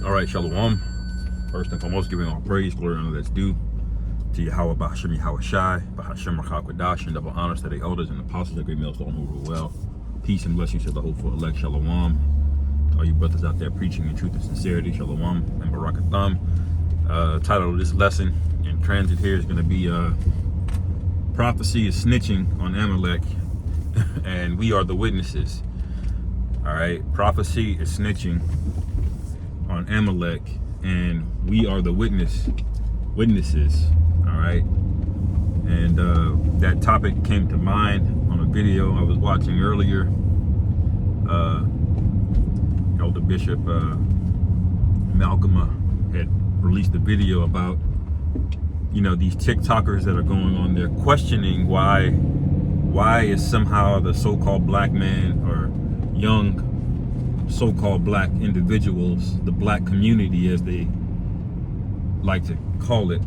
All right, Shalom. First and foremost, giving all praise, glory, and honor that's due to Yahweh, Bahashim, Yahweh Shai, Bahashim, Rachak, and double honors to the elders and apostles, the great males, all who rule well. Peace and blessings to the hopeful elect, Shalom. To all you brothers out there preaching in truth and sincerity, Shalom, and Barakatham. Title of this lesson in transit here is going to be Prophecy is snitching on Amalek, and we are the witnesses. All right, prophecy is snitching on Amalek, and we are the witnesses. All right, and that topic came to mind on a video I was watching earlier. Elder Bishop Malcolm had released a video about, you know, these TikTokers that are going on there questioning why is somehow the so-called black man or young so-called black individuals, the black community as they like to call it,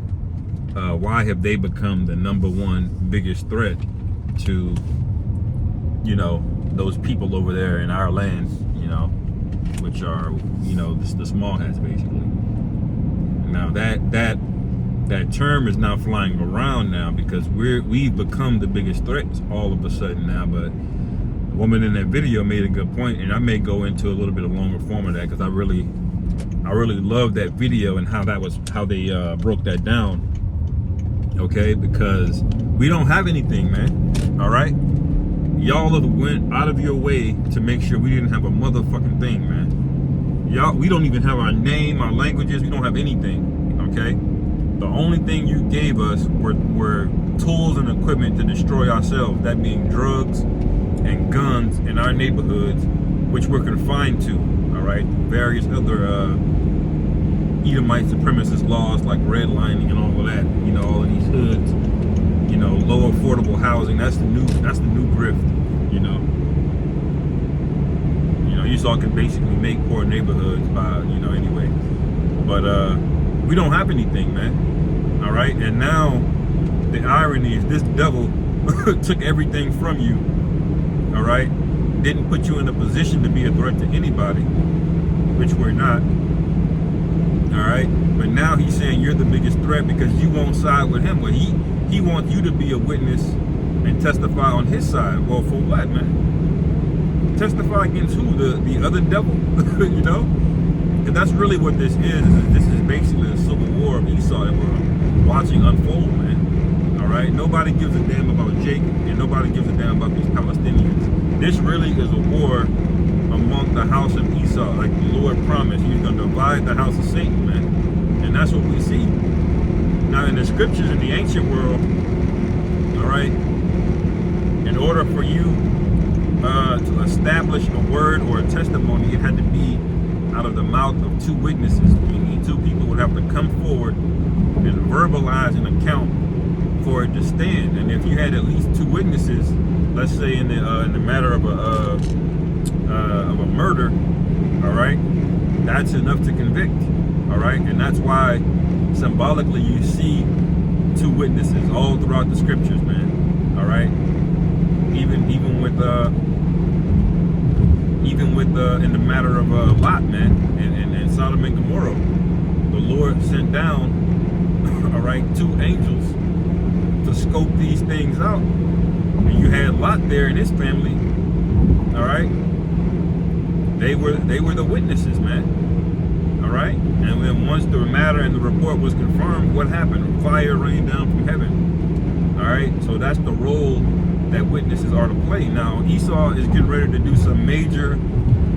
why have they become the number one biggest threat to, you know, those people over there in our land, you know, which are, you know, the small hats basically. Now that term is now flying around now because we've become the biggest threat all of a sudden now. But the woman in that video made a good point, and I may go into a little bit of longer form of that because I really love that video and how they broke that down. Okay, because we don't have anything, man. All right, y'all went out of your way to make sure we didn't have a motherfucking thing, man. Y'all, we don't even have our name, our languages. We don't have anything. Okay, the only thing you gave us were tools and equipment to destroy ourselves. That being drugs and guns in our neighborhoods, which we're confined to. All right, various other Edomite supremacist laws like redlining and all of that. You know, all of these hoods. You know, low affordable housing. That's the new grift. You know, Esau can basically make poor neighborhoods by, you know, anyway. But we don't have anything, man. All right, and now the irony is this devil took everything from you. All right, didn't put you in a position to be a threat to anybody, which we're not. All right, but now he's saying you're the biggest threat because you won't side with him. Well, he wants you to be a witness and testify on his side. Well, for what, man? Testify against who? The other devil, you know? And that's really what this is. This is basically a civil war of Esau that we're watching unfold, man. All right, nobody gives a damn about Jacob, and nobody gives a damn about these Palestinians. This really is a war among the house of Esau, like the Lord promised. He's going to divide the house of Satan, man. And that's what we see. Now, in the scriptures in the ancient world, all right, in order for you to establish a word or a testimony, it had to be out of the mouth of two witnesses. Meaning two people would have to come forward and verbalize an account for it to stand. And if you had at least two witnesses, let's say in the matter of a murder, all right, that's enough to convict. All right, and that's why symbolically you see two witnesses all throughout the scriptures, man. All right, even with in the matter of Lot, man, and Sodom and Gomorrah, the Lord sent down all right, two angels to scope these things out, and you had Lot there and his family. All right, they were the witnesses, man. All right, and then once the matter and the report was confirmed, what happened? Fire rained down from heaven. All right, so that's the role that witnesses are to play. Now Esau is getting ready to do some major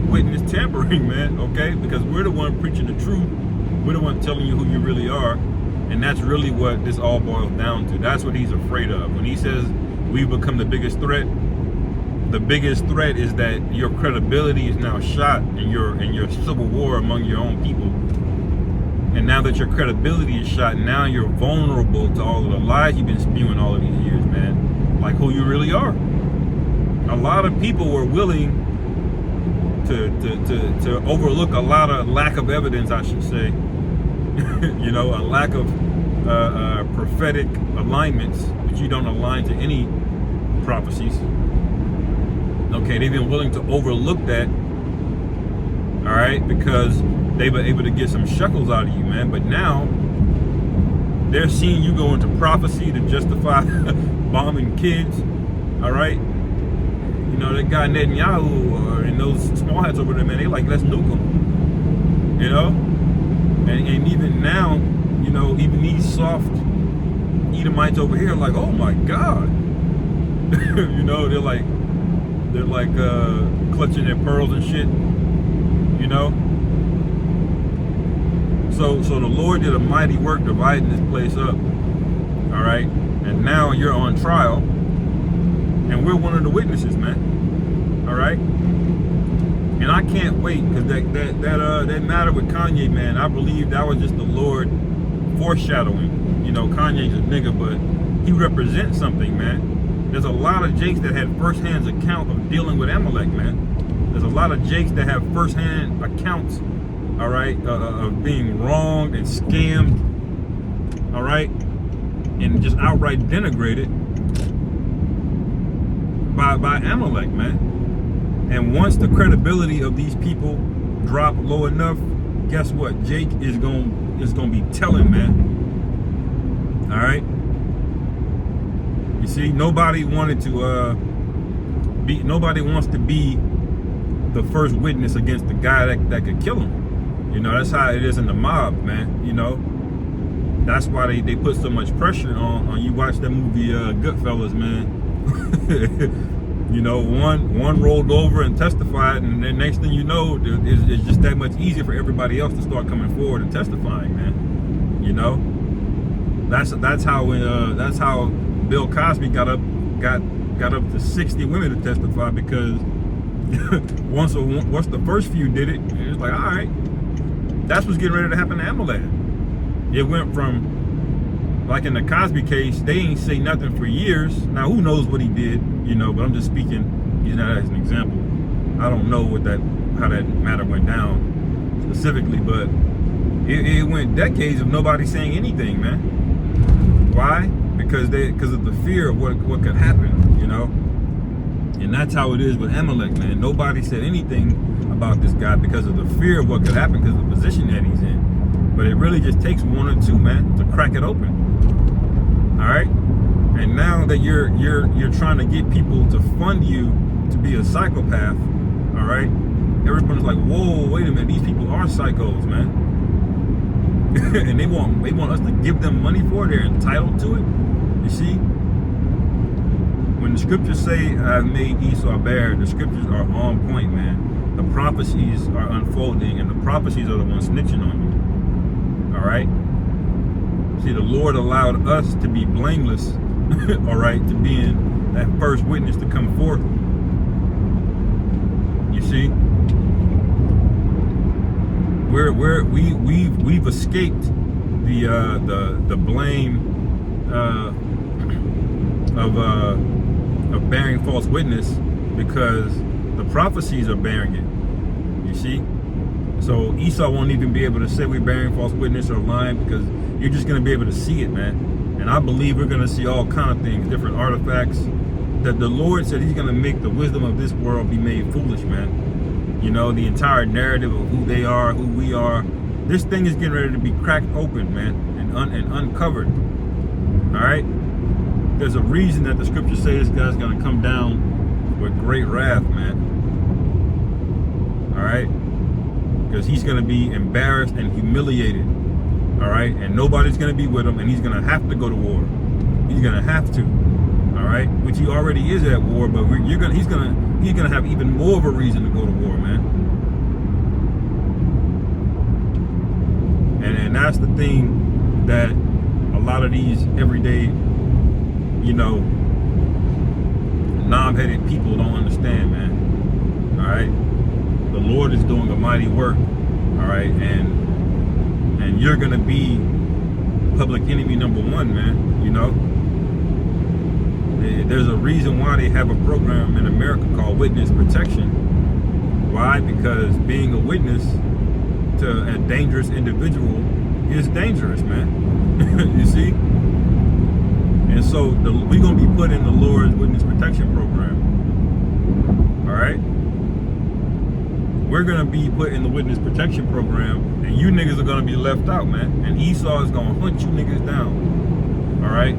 witness tampering, man. Okay, because we're the one preaching the truth. We're the one telling you who you really are, and that's really what this all boils down to. That's what he's afraid of when he says we've become the biggest threat. The biggest threat is that your credibility is now shot in your civil war among your own people. And now that your credibility is shot, now you're vulnerable to all of the lies you've been spewing all of these years, man. Like who you really are. A lot of people were willing to overlook a lot of lack of evidence, I should say. You know, a lack of prophetic alignments, which you don't align to any prophecies. Okay, they've been willing to overlook that, all right, because they were able to get some shekels out of you, man. But now they're seeing you go into prophecy to justify bombing kids. All right, you know that guy Netanyahu and those small hats over there, man. They like, let's nuke them. You know, and even now, you know, even these soft Edomites over here are like, oh my God. You know, they're like clutching their pearls and shit. You know. So the Lord did a mighty work dividing this place up. All right, and now you're on trial, and we're one of the witnesses, man. All right, and I can't wait, because that matter with Kanye, man. I believe that was just the Lord foreshadowing. You know, Kanye's a nigga, but he represents something, man. There's a lot of Jakes that had first-hand account of dealing with Amalek, man. There's a lot of Jakes that have first-hand accounts, all right, of being wronged and scammed, all right, and just outright denigrated by Amalek, man. And once the credibility of these people drop low enough, guess what? Jake is gonna be telling, man. All right. You see, nobody wants to be the first witness against the guy that could kill him. You know, that's how it is in the mob, man. You know, that's why they put so much pressure on you. Watch that movie Goodfellas, man. You know, one rolled over and testified, and then next thing you know, it's just that much easier for everybody else to start coming forward and testifying, man. You know, that's how Bill Cosby got up to 60 women to testify, because once the first few did it, it was like, all right. That's what's getting ready to happen to Amalek. It went from, like in the Cosby case, they ain't say nothing for years. Now, who knows what he did, you know, but I'm just speaking, using that as an example. I don't know how that matter went down specifically, but it went decades of nobody saying anything, man. Why? Because of the fear of what could happen, you know. And that's how it is with Amalek, man. Nobody said anything about this guy because of the fear of what could happen, because of the position that he's in. But it really just takes one or two, man, to crack it open. All right? And now that you're trying to get people to fund you to be a psychopath, all right? Everyone's like, whoa, wait a minute, these people are psychos, man. And they want us to give them money for it. They're entitled to it. You see? When the scriptures say I've made Esau bare, the scriptures are on point, man. The prophecies are unfolding, and the prophecies are the ones snitching on you. All right? See, the Lord allowed us to be blameless, all right, to being that first witness to come forth. You see? We've escaped the blame of bearing false witness, because the prophecies are bearing it. You see? So Esau won't even be able to say we're bearing false witness or lying, because you're just going to be able to see it, man. And I believe we're going to see all kind of things, different artifacts, that the Lord said he's going to make the wisdom of this world be made foolish, man. You know, the entire narrative of who they are, who we are. This thing is getting ready to be cracked open, man, and uncovered. All right? There's a reason that the scriptures say this guy's going to come down with great wrath, man. All right? Because he's going to be embarrassed and humiliated. All right? And nobody's going to be with him, and he's going to have to go to war. He's going to have to. All right? Which he already is at war, but he's going to have even more of a reason to go to war, man. And that's the thing that a lot of these everyday, you know, knob-headed people don't understand, man. All right? The Lord is doing a mighty work, all right? And you're going to be public enemy number one, man, you know? There's a reason why they have a program in America called witness protection. Why? Because being a witness to a dangerous individual is dangerous, man. You see? And so we're going to be put in the Lord's witness protection program. All right? we're gonna be put in the witness protection program, and you niggas are gonna be left out, man. And Esau is gonna hunt you niggas down. All right.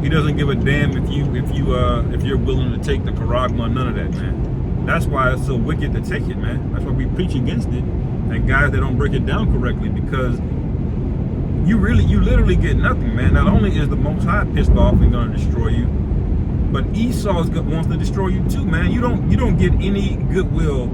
He doesn't give a damn if you're willing to take the charagma, none of that, man. That's why it's so wicked to take it, man. That's why we preach against it, and guys that don't break it down correctly, because you literally get nothing, man. Not only is the Most High pissed off and gonna destroy you, but Esau wants to destroy you too, man. You don't get any goodwill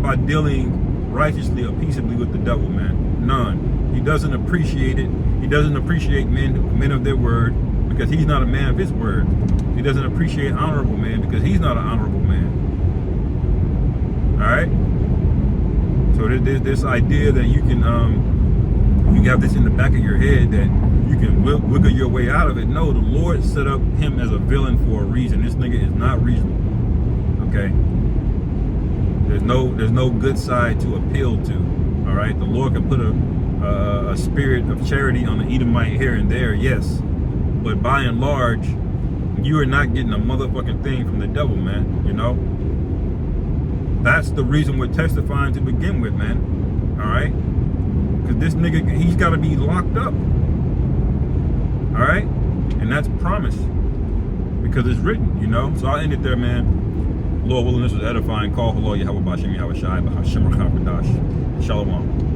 by dealing righteously or peaceably with the devil, man. None. He doesn't appreciate it. He doesn't appreciate men of their word, because he's not a man of his word. He doesn't appreciate honorable men, because he's not an honorable man. All right. So there's this idea that you can have this in the back of your head that you can wiggle your way out of it. No, the Lord set up him as a villain for a reason. This nigga is not reasonable. Okay. There's no good side to appeal to. All right. The Lord can put a spirit of charity on the Edomite here and there, yes. But by and large, you are not getting a motherfucking thing from the devil, man. You know? That's the reason we're testifying to begin with, man. All right? Because this nigga, he's got to be locked up. All right? And that's promise. Because it's written, you know? So I'll end it there, man. Lord willing, this was edifying. Call for Lord Yahweh Bashem Yahweh Shai B'Hashem Racham B'Dash. Shalom.